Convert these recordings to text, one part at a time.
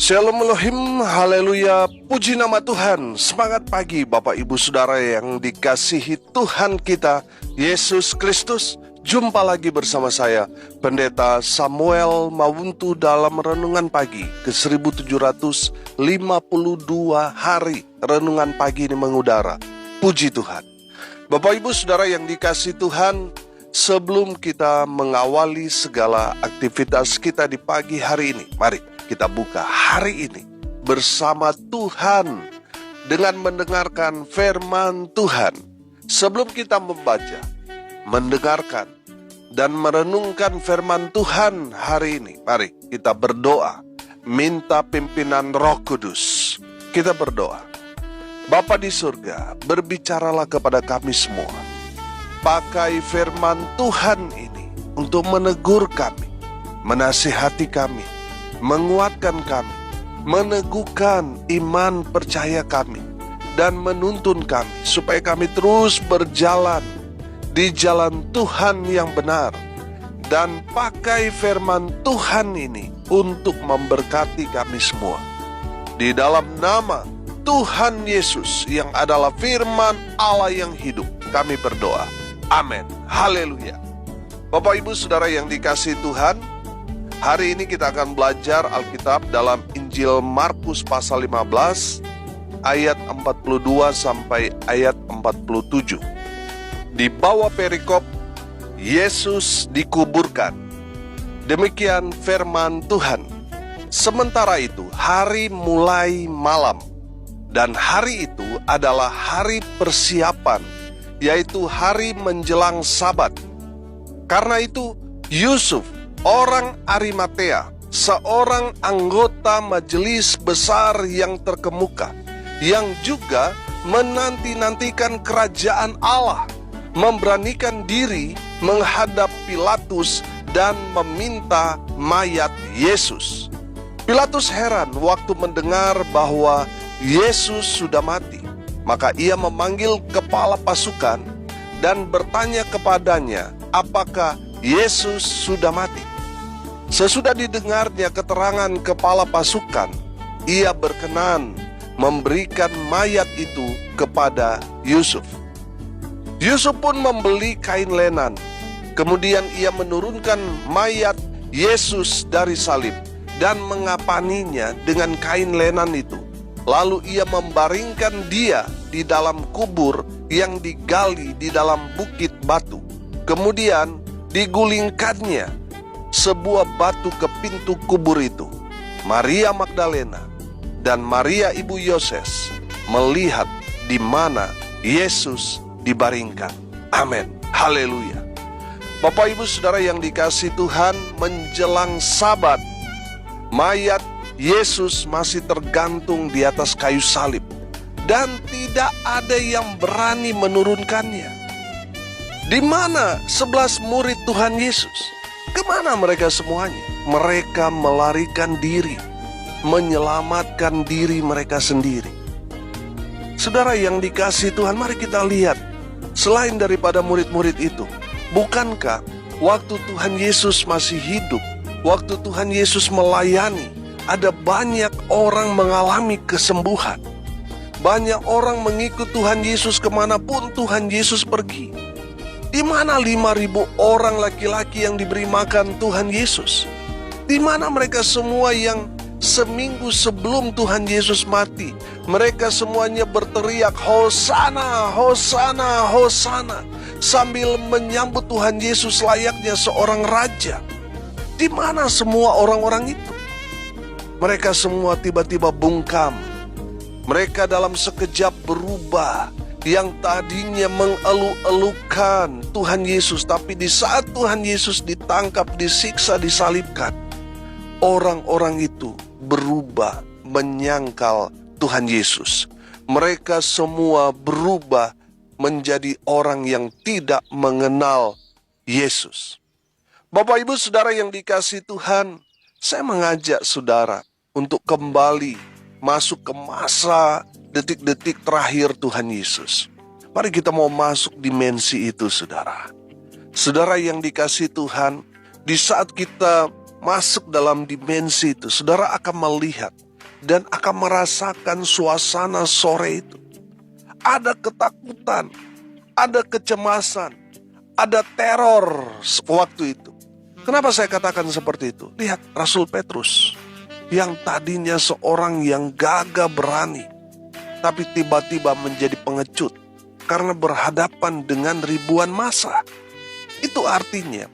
Shalom Elohim, haleluya, puji nama Tuhan. Semangat pagi Bapak Ibu Saudara yang dikasihi Tuhan kita, Yesus Kristus. Jumpa lagi bersama saya, Pendeta Samuel Mawuntu dalam Renungan Pagi ke 1752 hari Renungan Pagi ini mengudara. Puji Tuhan. Bapak Ibu Saudara yang dikasihi Tuhan, sebelum kita mengawali segala aktivitas kita di pagi hari ini, mari kita buka hari ini bersama Tuhan dengan mendengarkan firman Tuhan. Sebelum kita membaca, mendengarkan, dan merenungkan firman Tuhan hari ini, mari kita berdoa, minta pimpinan Roh Kudus. Kita berdoa. Bapa di surga, berbicaralah kepada kami semua. Pakai firman Tuhan ini untuk menegur kami, menasihati kami, menguatkan kami, meneguhkan iman percaya kami, dan menuntun kami supaya kami terus berjalan di jalan Tuhan yang benar. Dan pakai firman Tuhan ini untuk memberkati kami semua. Di dalam nama Tuhan Yesus yang adalah firman Allah yang hidup, kami berdoa. Amin. Haleluya. Bapak Ibu Saudara yang dikasihi Tuhan, hari ini kita akan belajar Alkitab dalam Injil Markus pasal 15 ayat 42 sampai ayat 47. Di bawah perikop Yesus dikuburkan. Demikian firman Tuhan. Sementara itu hari mulai malam, dan hari itu adalah hari persiapan, yaitu hari menjelang Sabat. Karena itu Yusuf, orang Arimatea, seorang anggota majelis besar yang terkemuka, yang juga menanti-nantikan kerajaan Allah, memberanikan diri menghadap Pilatus dan meminta mayat Yesus. Pilatus heran waktu mendengar bahwa Yesus sudah mati. Maka ia memanggil kepala pasukan dan bertanya kepadanya, apakah Yesus sudah mati? Sesudah didengarnya keterangan kepala pasukan, ia berkenan memberikan mayat itu kepada Yusuf. Yusuf pun membeli kain lenan. Kemudian ia menurunkan mayat Yesus dari salib dan mengapaninya dengan kain lenan itu. Lalu ia membaringkan dia di dalam kubur yang digali di dalam bukit batu. Kemudian digulingkannya sebuah batu ke pintu kubur itu. Maria Magdalena dan Maria ibu Yoses melihat di mana Yesus dibaringkan. Amin. Haleluya. Bapak Ibu Saudara yang dikasihi Tuhan, menjelang Sabat, mayat Yesus masih tergantung di atas kayu salib, dan tidak ada yang berani menurunkannya. Di mana 11 murid Tuhan Yesus? Kemana mereka semuanya? Mereka melarikan diri, menyelamatkan diri mereka sendiri. Saudara yang dikasihi Tuhan, mari kita lihat, selain daripada murid-murid itu, bukankah waktu Tuhan Yesus masih hidup, waktu Tuhan Yesus melayani, ada banyak orang mengalami kesembuhan. Banyak orang mengikut Tuhan Yesus kemanapun Tuhan Yesus pergi. Di mana 5.000 orang laki-laki yang diberi makan Tuhan Yesus? Di mana mereka semua yang seminggu sebelum Tuhan Yesus mati, mereka semuanya berteriak, Hosana, Hosana, Hosana, sambil menyambut Tuhan Yesus layaknya seorang raja. Di mana semua orang-orang itu? Mereka semua tiba-tiba bungkam. Mereka dalam sekejap berubah. Yang tadinya mengeluh-elukan Tuhan Yesus, tapi di saat Tuhan Yesus ditangkap, disiksa, disalibkan, orang-orang itu berubah menyangkal Tuhan Yesus. Mereka semua berubah menjadi orang yang tidak mengenal Yesus. Bapak Ibu Saudara yang dikasihi Tuhan, saya mengajak saudara untuk kembali masuk ke masa detik-detik terakhir Tuhan Yesus. Mari kita mau masuk dimensi itu, saudara. Saudara yang dikasihi Tuhan, di saat kita masuk dalam dimensi itu, saudara akan melihat dan akan merasakan suasana sore itu. Ada ketakutan, ada kecemasan, ada teror waktu itu. Kenapa saya katakan seperti itu? Lihat Rasul Petrus yang tadinya seorang yang gagah berani, tapi tiba-tiba menjadi pengecut karena berhadapan dengan ribuan massa. Itu artinya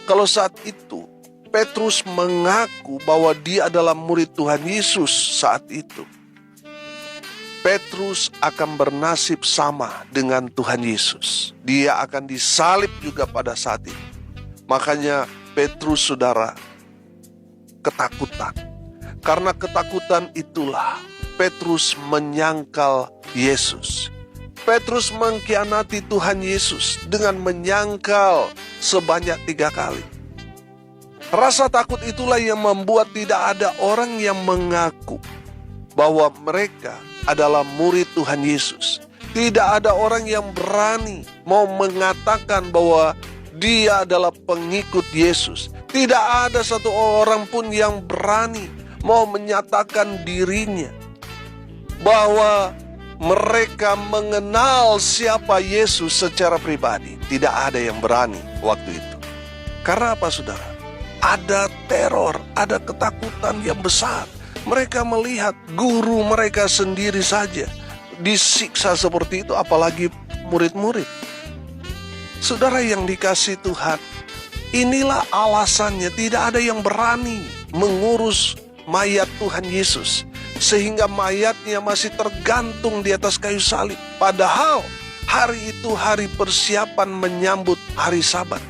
kalau saat itu Petrus mengaku bahwa dia adalah murid Tuhan Yesus saat itu, Petrus akan bernasib sama dengan Tuhan Yesus. Dia akan disalib juga pada saat itu. Makanya Petrus, saudara, ketakutan. Karena ketakutan itulah Petrus menyangkal Yesus. Petrus mengkhianati Tuhan Yesus dengan menyangkal sebanyak 3 kali. Rasa takut itulah yang membuat tidak ada orang yang mengaku bahwa mereka adalah murid Tuhan Yesus. Tidak ada orang yang berani mau mengatakan bahwa dia adalah pengikut Yesus. Tidak ada satu orang pun yang berani mau menyatakan dirinya bahwa mereka mengenal siapa Yesus secara pribadi. Tidak ada yang berani waktu itu. Karena apa, saudara? Ada teror, ada ketakutan yang besar. Mereka melihat guru mereka sendiri saja disiksa seperti itu, apalagi murid-murid. Saudara yang dikasihi Tuhan, inilah alasannya tidak ada yang berani mengurus mayat Tuhan Yesus, sehingga mayatnya masih tergantung di atas kayu salib. Padahal hari itu hari persiapan menyambut hari Sabat.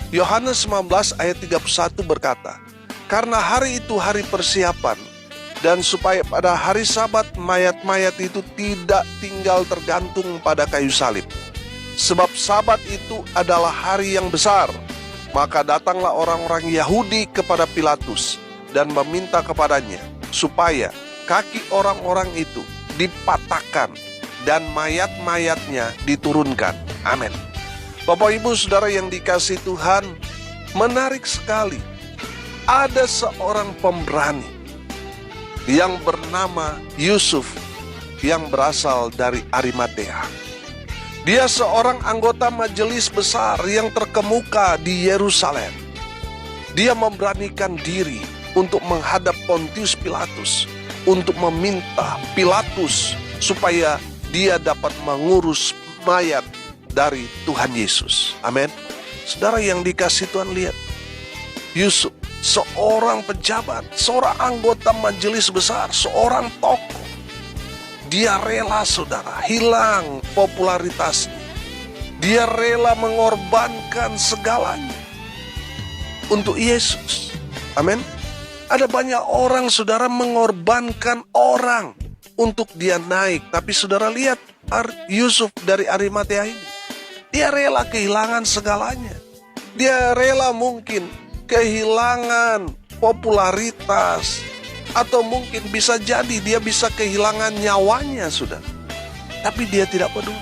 Yohanes 19 ayat 31 berkata, karena hari itu hari persiapan, dan supaya pada hari Sabat mayat-mayat itu tidak tinggal tergantung pada kayu salib. Sebab Sabat itu adalah hari yang besar. Maka datanglah orang-orang Yahudi kepada Pilatus dan meminta kepadanya supaya kaki orang-orang itu dipatahkan dan mayat-mayatnya diturunkan. Amin. Bapak Ibu Saudara yang dikasihi Tuhan, menarik sekali. Ada seorang pemberani yang bernama Yusuf yang berasal dari Arimatea. Dia seorang anggota majelis besar yang terkemuka di Yerusalem. Dia memberanikan diri untuk menghadap Pontius Pilatus untuk meminta Pilatus supaya dia dapat mengurus mayat dari Tuhan Yesus. Amin. Saudara yang dikasihi Tuhan, lihat Yusuf, seorang pejabat, seorang anggota majelis besar, seorang tokoh. Dia rela, saudara, hilang popularitasnya. Dia rela mengorbankan segalanya untuk Yesus. Amin. Ada banyak orang, saudara, mengorbankan orang untuk dia naik. Tapi saudara lihat Yusuf dari Arimatea ini. Dia rela kehilangan segalanya. Dia rela mungkin kehilangan popularitas, atau mungkin bisa jadi dia bisa kehilangan nyawanya, saudara. Tapi dia tidak peduli.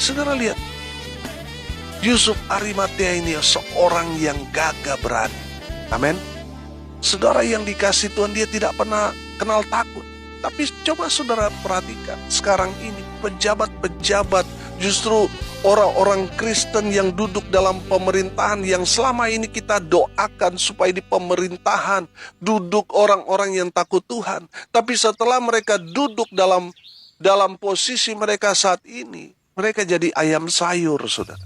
Saudara lihat, Yusuf Arimatea ini seorang yang gagah berani. Amin. Saudara yang dikasihi Tuhan, dia tidak pernah kenal takut. Tapi coba saudara perhatikan, sekarang ini pejabat-pejabat, justru orang-orang Kristen yang duduk dalam pemerintahan, yang selama ini kita doakan supaya di pemerintahan duduk orang-orang yang takut Tuhan. Tapi setelah mereka duduk dalam posisi mereka saat ini, mereka jadi ayam sayur, saudara.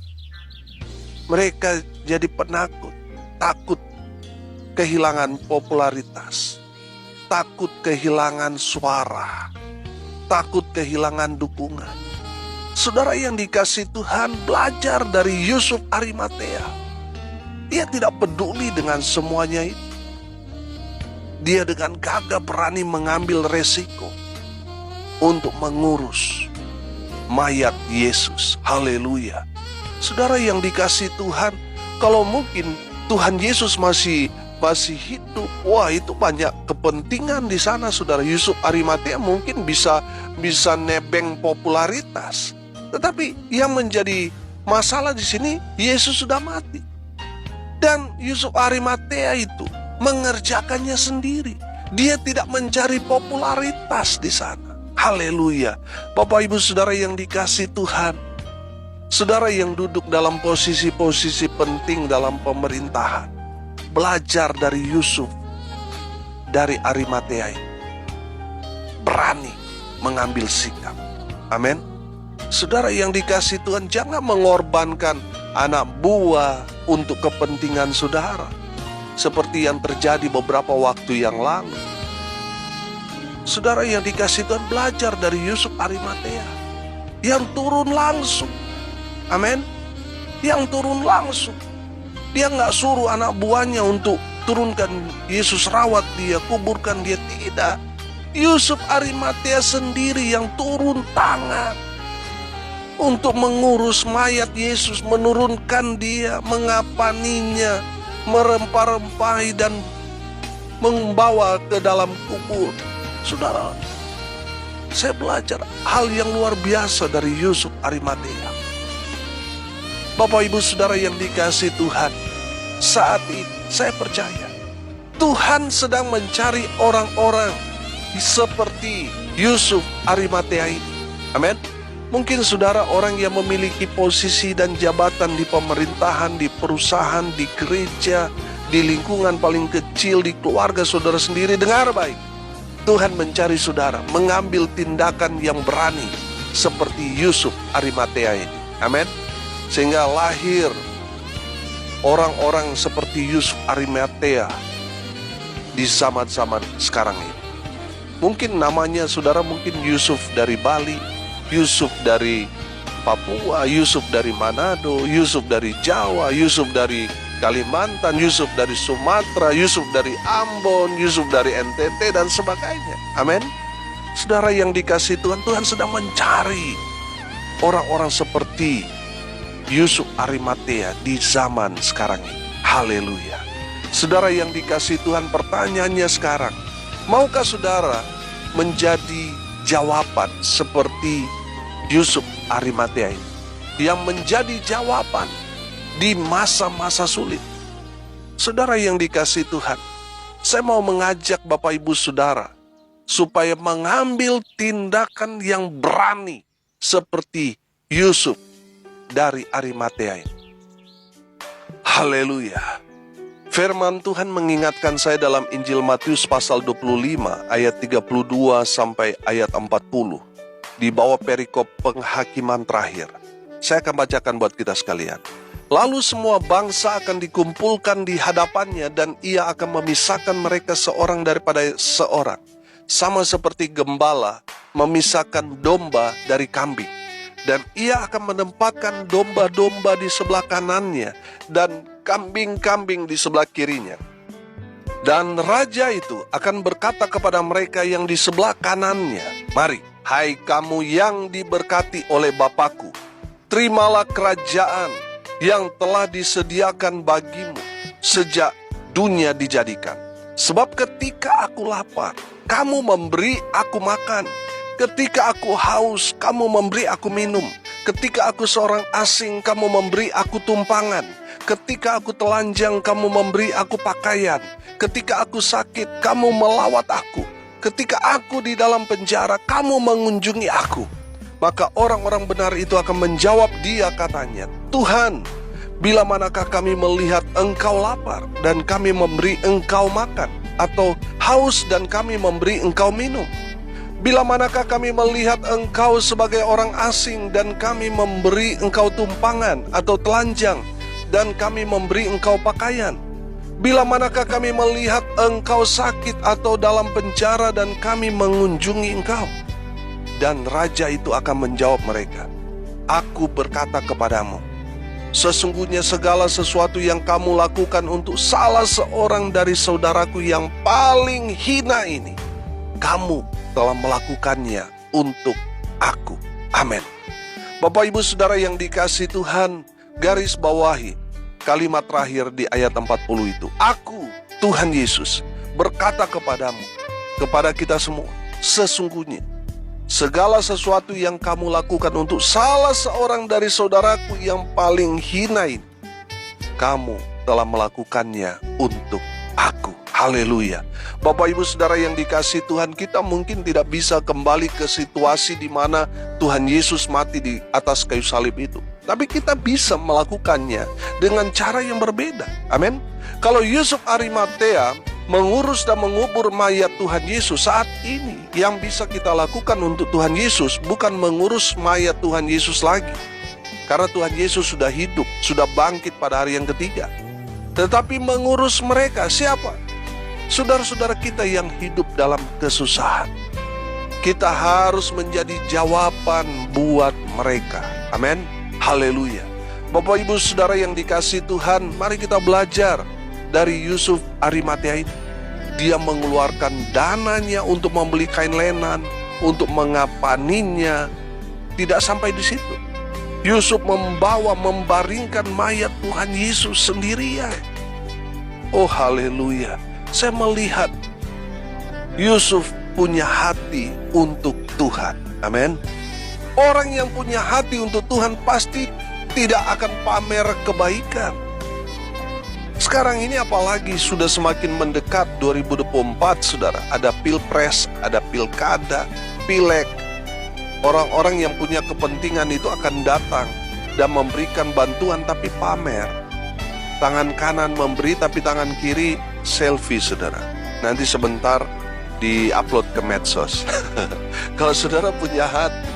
Mereka jadi penakut, takut kehilangan popularitas, takut kehilangan suara, takut kehilangan dukungan. Saudara yang dikasihi Tuhan, belajar dari Yusuf Arimatea. Dia tidak peduli dengan semuanya itu. Dia dengan gagah berani mengambil resiko untuk mengurus mayat Yesus. Haleluya. Saudara yang dikasihi Tuhan, kalau mungkin Tuhan Yesus masih hidup, wah itu banyak kepentingan di sana, saudara. Yusuf Arimatea mungkin bisa nebeng popularitas. Tetapi yang menjadi masalah di sini, Yesus sudah mati. Dan Yusuf Arimatea itu mengerjakannya sendiri. Dia tidak mencari popularitas di sana. Haleluya. Bapak Ibu Saudara yang dikasihi Tuhan, saudara yang duduk dalam posisi-posisi penting dalam pemerintahan, belajar dari Yusuf dari Arimatea ini. Berani mengambil sikap. Amin. Saudara yang dikasihi Tuhan, jangan mengorbankan anak buah untuk kepentingan saudara, seperti yang terjadi beberapa waktu yang lalu. Saudara yang dikasihi Tuhan, belajar dari Yusuf Arimatea yang turun langsung. Amin. Yang turun langsung. Dia nggak suruh anak buahnya untuk turunkan Yesus, rawat dia, kuburkan dia. Tidak. Yusuf Arimatea sendiri yang turun tangan untuk mengurus mayat Yesus, menurunkan dia, mengapaninya, merempah-rempahi dan membawa ke dalam kubur. Saudara, saya belajar hal yang luar biasa dari Yusuf Arimatea. Bapak Ibu Saudara yang dikasihi Tuhan, saat ini saya percaya Tuhan sedang mencari orang-orang seperti Yusuf Arimatea ini. Amin. Mungkin saudara orang yang memiliki posisi dan jabatan di pemerintahan, di perusahaan, di gereja, di lingkungan paling kecil, di keluarga saudara sendiri. Dengar baik, Tuhan mencari saudara mengambil tindakan yang berani seperti Yusuf Arimatea ini. Amin. Sehingga lahir orang-orang seperti Yusuf Arimatea di zaman-zaman sekarang ini. Mungkin namanya saudara mungkin Yusuf dari Bali, Yusuf dari Papua, Yusuf dari Manado, Yusuf dari Jawa, Yusuf dari Kalimantan, Yusuf dari Sumatera, Yusuf dari Ambon, Yusuf dari NTT dan sebagainya. Amin. Saudara yang dikasihi Tuhan, Tuhan sedang mencari orang-orang seperti Yusuf Arimatea di zaman sekarang ini. Haleluya. Saudara yang dikasihi Tuhan, pertanyaannya sekarang, maukah saudara menjadi jawaban seperti Yusuf Arimatea ini, yang menjadi jawaban di masa-masa sulit? Saudara yang dikasihi Tuhan, saya mau mengajak Bapak Ibu Saudara supaya mengambil tindakan yang berani seperti Yusuf dari Arimatea ini. Haleluya. Firman Tuhan mengingatkan saya dalam Injil Matius pasal 25 ayat 32 sampai ayat 40. Di bawah perikop penghakiman terakhir. Saya akan bacakan buat kita sekalian. Lalu semua bangsa akan dikumpulkan di hadapannya dan ia akan memisahkan mereka seorang daripada seorang. Sama seperti gembala memisahkan domba dari kambing. Dan ia akan menempatkan domba-domba di sebelah kanannya dan kambing-kambing di sebelah kirinya. Dan raja itu akan berkata kepada mereka yang di sebelah kanannya, "Mari, hai kamu yang diberkati oleh Bapakku, terimalah kerajaan yang telah disediakan bagimu sejak dunia dijadikan. Sebab ketika aku lapar, kamu memberi aku makan. Ketika aku haus, kamu memberi aku minum. Ketika aku seorang asing, kamu memberi aku tumpangan. Ketika aku telanjang, kamu memberi aku pakaian. Ketika aku sakit, kamu melawat aku. Ketika aku di dalam penjara, kamu mengunjungi aku." Maka orang-orang benar itu akan menjawab dia katanya, "Tuhan, bila manakah kami melihat engkau lapar dan kami memberi engkau makan, atau haus dan kami memberi engkau minum? Bila manakah kami melihat engkau sebagai orang asing dan kami memberi engkau tumpangan atau telanjang dan kami memberi engkau pakaian? Bila manakah kami melihat engkau sakit atau dalam penjara dan kami mengunjungi engkau?" Dan raja itu akan menjawab mereka, "Aku berkata kepadamu, sesungguhnya segala sesuatu yang kamu lakukan untuk salah seorang dari saudaraku yang paling hina ini, kamu telah melakukannya untuk aku." Amin. Bapak Ibu Saudara yang dikasihi Tuhan, garis bawahi kalimat terakhir di ayat 40 itu. Aku, Tuhan Yesus, berkata kepadamu, kepada kita semua, sesungguhnya segala sesuatu yang kamu lakukan untuk salah seorang dari saudaraku yang paling hina ini, kamu telah melakukannya untuk aku. Haleluya. Bapak Ibu Saudara yang dikasihi Tuhan, kita mungkin tidak bisa kembali ke situasi di mana Tuhan Yesus mati di atas kayu salib itu. Tapi kita bisa melakukannya dengan cara yang berbeda. Amin. Kalau Yusuf Arimatea mengurus dan mengubur mayat Tuhan Yesus, saat ini yang bisa kita lakukan untuk Tuhan Yesus bukan mengurus mayat Tuhan Yesus lagi. Karena Tuhan Yesus sudah hidup, sudah bangkit pada hari yang ketiga. Tetapi mengurus mereka, siapa? Saudara-saudara kita yang hidup dalam kesusahan. Kita harus menjadi jawaban buat mereka. Amin. Haleluya. Bapak Ibu Saudara yang dikasihi Tuhan, mari kita belajar dari Yusuf Arimatea ini. Dia mengeluarkan dananya untuk membeli kain lenan, untuk mengapaninya. Tidak sampai di situ. Yusuf membaringkan mayat Tuhan Yesus sendirian. Oh haleluya. Saya melihat Yusuf punya hati untuk Tuhan. Amin. Orang yang punya hati untuk Tuhan pasti tidak akan pamer kebaikan. Sekarang ini apalagi sudah semakin mendekat 2024, saudara. Ada pilpres, ada pilkada, pileg. Orang-orang yang punya kepentingan itu akan datang dan memberikan bantuan tapi pamer. Tangan kanan memberi tapi tangan kiri selfie, saudara. Nanti sebentar di-upload ke medsos. Kalau saudara punya hati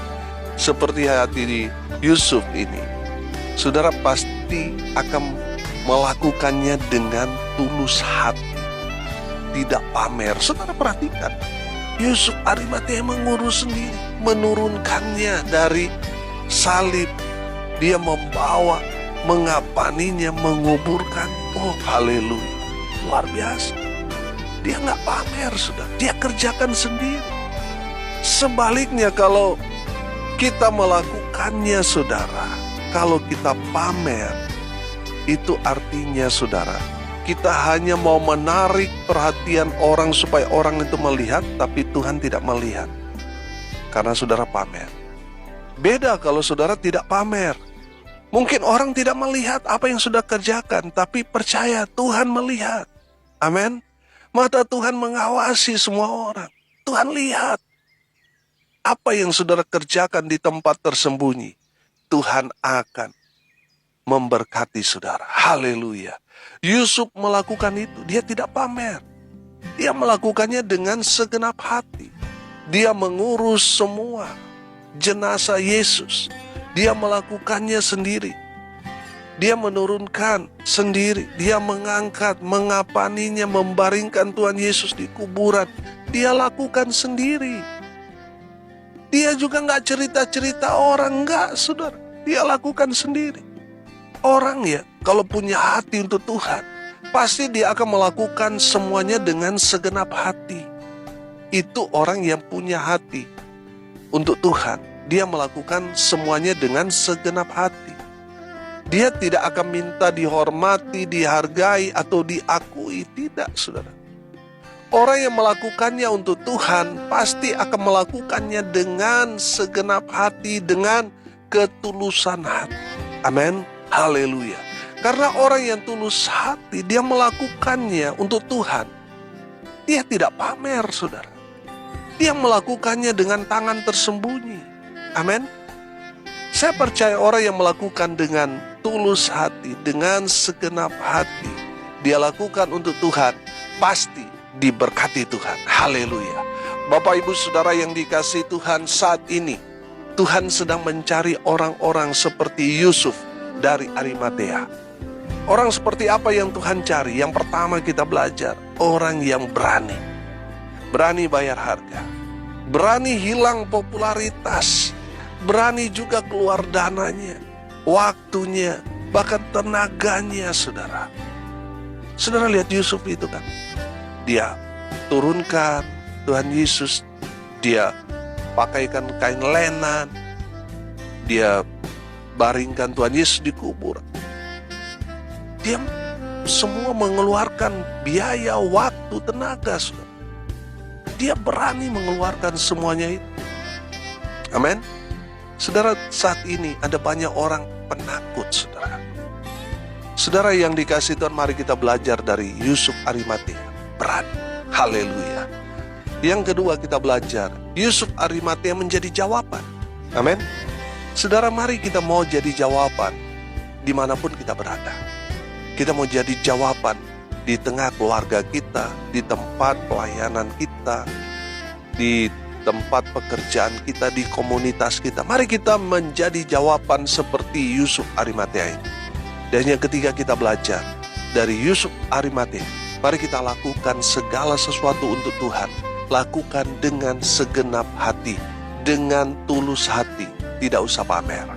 seperti hati Yusuf ini, saudara pasti akan melakukannya dengan tulus hati, tidak pamer. Saudara perhatikan, Yusuf Arimatea mengurus sendiri, menurunkannya dari salib. Dia membawa, mengapaninya, menguburkan. Oh haleluya, luar biasa. Dia nggak pamer, saudara. Dia kerjakan sendiri. Sebaliknya kalau kita melakukannya, saudara, kalau kita pamer, itu artinya, saudara, kita hanya mau menarik perhatian orang supaya orang itu melihat, tapi Tuhan tidak melihat. Karena saudara pamer. Beda kalau saudara tidak pamer. Mungkin orang tidak melihat apa yang sudah kerjakan, tapi percaya Tuhan melihat. Amin. Mata Tuhan mengawasi semua orang. Tuhan lihat apa yang saudara kerjakan di tempat tersembunyi. Tuhan akan memberkati saudara. Haleluya. Yusuf melakukan itu. Dia tidak pamer. Dia melakukannya dengan segenap hati. Dia mengurus semua jenazah Yesus. Dia melakukannya sendiri. Dia menurunkan sendiri. Dia mengangkat, mengapaninya, membaringkan Tuhan Yesus di kuburan. Dia lakukan sendiri. Dia juga nggak cerita-cerita orang, nggak, saudara. Dia lakukan sendiri. Orang ya, kalau punya hati untuk Tuhan, pasti dia akan melakukan semuanya dengan segenap hati. Itu orang yang punya hati untuk Tuhan. Dia melakukan semuanya dengan segenap hati. Dia tidak akan minta dihormati, dihargai, atau diakui. Tidak, saudara. Orang yang melakukannya untuk Tuhan pasti akan melakukannya dengan segenap hati, dengan ketulusan hati. Amin. Haleluya. Karena orang yang tulus hati, dia melakukannya untuk Tuhan. Dia tidak pamer, saudara. Dia melakukannya dengan tangan tersembunyi. Amin. Saya percaya orang yang melakukan dengan tulus hati, dengan segenap hati, dia lakukan untuk Tuhan, pasti diberkati Tuhan. Haleluya. Bapak Ibu Saudara yang dikasihi Tuhan, saat ini Tuhan sedang mencari orang-orang seperti Yusuf dari Arimatea. Orang seperti apa yang Tuhan cari? Yang pertama kita belajar, orang yang berani. Berani bayar harga. Berani hilang popularitas. Berani juga keluar dananya, waktunya, bahkan tenaganya, saudara. Saudara lihat Yusuf itu kan. Dia turunkan Tuhan Yesus. Dia pakaikan kain lenan. Dia baringkan Tuhan Yesus di kubur. Dia semua mengeluarkan biaya, waktu, tenaga, saudara. Dia berani mengeluarkan semuanya itu. Amin. Saudara, saat ini ada banyak orang penakut, saudara. Saudara yang dikasihi Tuhan, mari kita belajar dari Yusuf Arimatea. berani. Haleluya. Yang kedua, kita belajar Yusuf Arimatea menjadi jawaban. Amin. Saudara, mari kita mau jadi jawaban dimanapun kita berada. Kita mau jadi jawaban di tengah keluarga kita, di tempat pelayanan kita, di tempat pekerjaan kita, di komunitas kita. Mari kita menjadi jawaban seperti Yusuf Arimatea ini. Dan yang ketiga, kita belajar dari Yusuf Arimatea. Mari kita lakukan segala sesuatu untuk Tuhan. Lakukan dengan segenap hati, dengan tulus hati. Tidak usah pamer.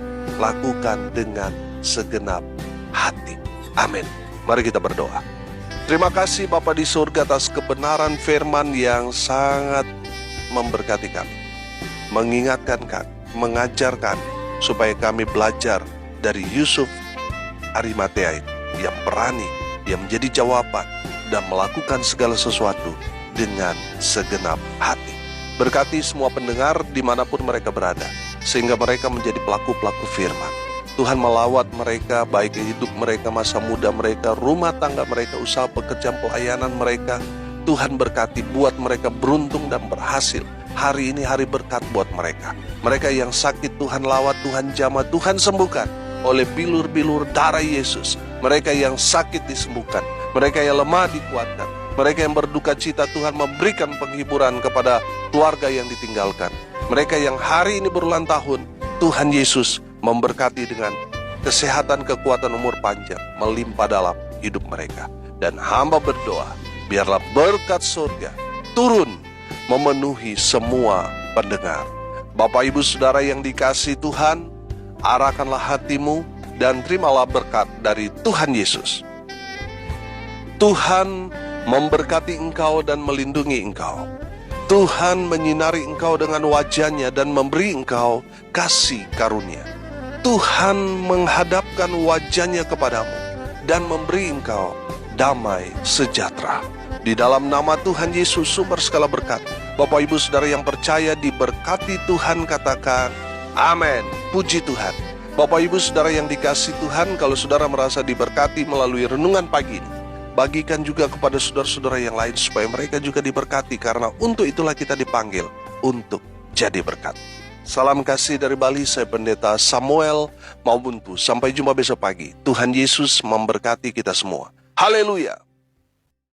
Lakukan dengan segenap hati. Amin. Mari kita berdoa. Terima kasih Bapa di surga atas kebenaran firman yang sangat memberkati kami, mengingatkan kami, mengajar kami, supaya kami belajar dari Yusuf Arimatea ini, yang berani, yang menjadi jawaban, dan melakukan segala sesuatu dengan segenap hati. Berkati semua pendengar dimanapun mereka berada, sehingga mereka menjadi pelaku-pelaku firman. Tuhan melawat mereka, baik hidup mereka, masa muda mereka, rumah tangga mereka, usaha pekerjaan pelayanan mereka. Tuhan berkati, buat mereka beruntung dan berhasil. Hari ini hari berkat buat mereka. Mereka yang sakit Tuhan lawat, Tuhan jamah, Tuhan sembuhkan oleh bilur-bilur darah Yesus. Mereka yang sakit disembuhkan, mereka yang lemah dikuatkan, mereka yang berduka cita Tuhan memberikan penghiburan kepada keluarga yang ditinggalkan. Mereka yang hari ini berulang tahun, Tuhan Yesus memberkati dengan kesehatan, kekuatan, umur panjang melimpah dalam hidup mereka. Dan hamba berdoa, biarlah berkat surga turun memenuhi semua pendengar. Bapak Ibu Saudara yang dikasihi Tuhan, arahkanlah hatimu dan terimalah berkat dari Tuhan Yesus. Tuhan memberkati engkau dan melindungi engkau. Tuhan menyinari engkau dengan wajah-Nya dan memberi engkau kasih karunia. Tuhan menghadapkan wajah-Nya kepadamu dan memberi engkau damai sejahtera. Di dalam nama Tuhan Yesus, sumber segala berkat, Bapak Ibu Saudara yang percaya diberkati Tuhan, katakan amin. Puji Tuhan. Bapak Ibu Saudara yang dikasihi Tuhan, kalau saudara merasa diberkati melalui renungan pagi ini, bagikan juga kepada saudara-saudara yang lain supaya mereka juga diberkati, karena untuk itulah kita dipanggil untuk jadi berkat. Salam kasih dari Bali, saya Pendeta Samuel Maubuntu. Sampai jumpa besok pagi. Tuhan Yesus memberkati kita semua. Haleluya.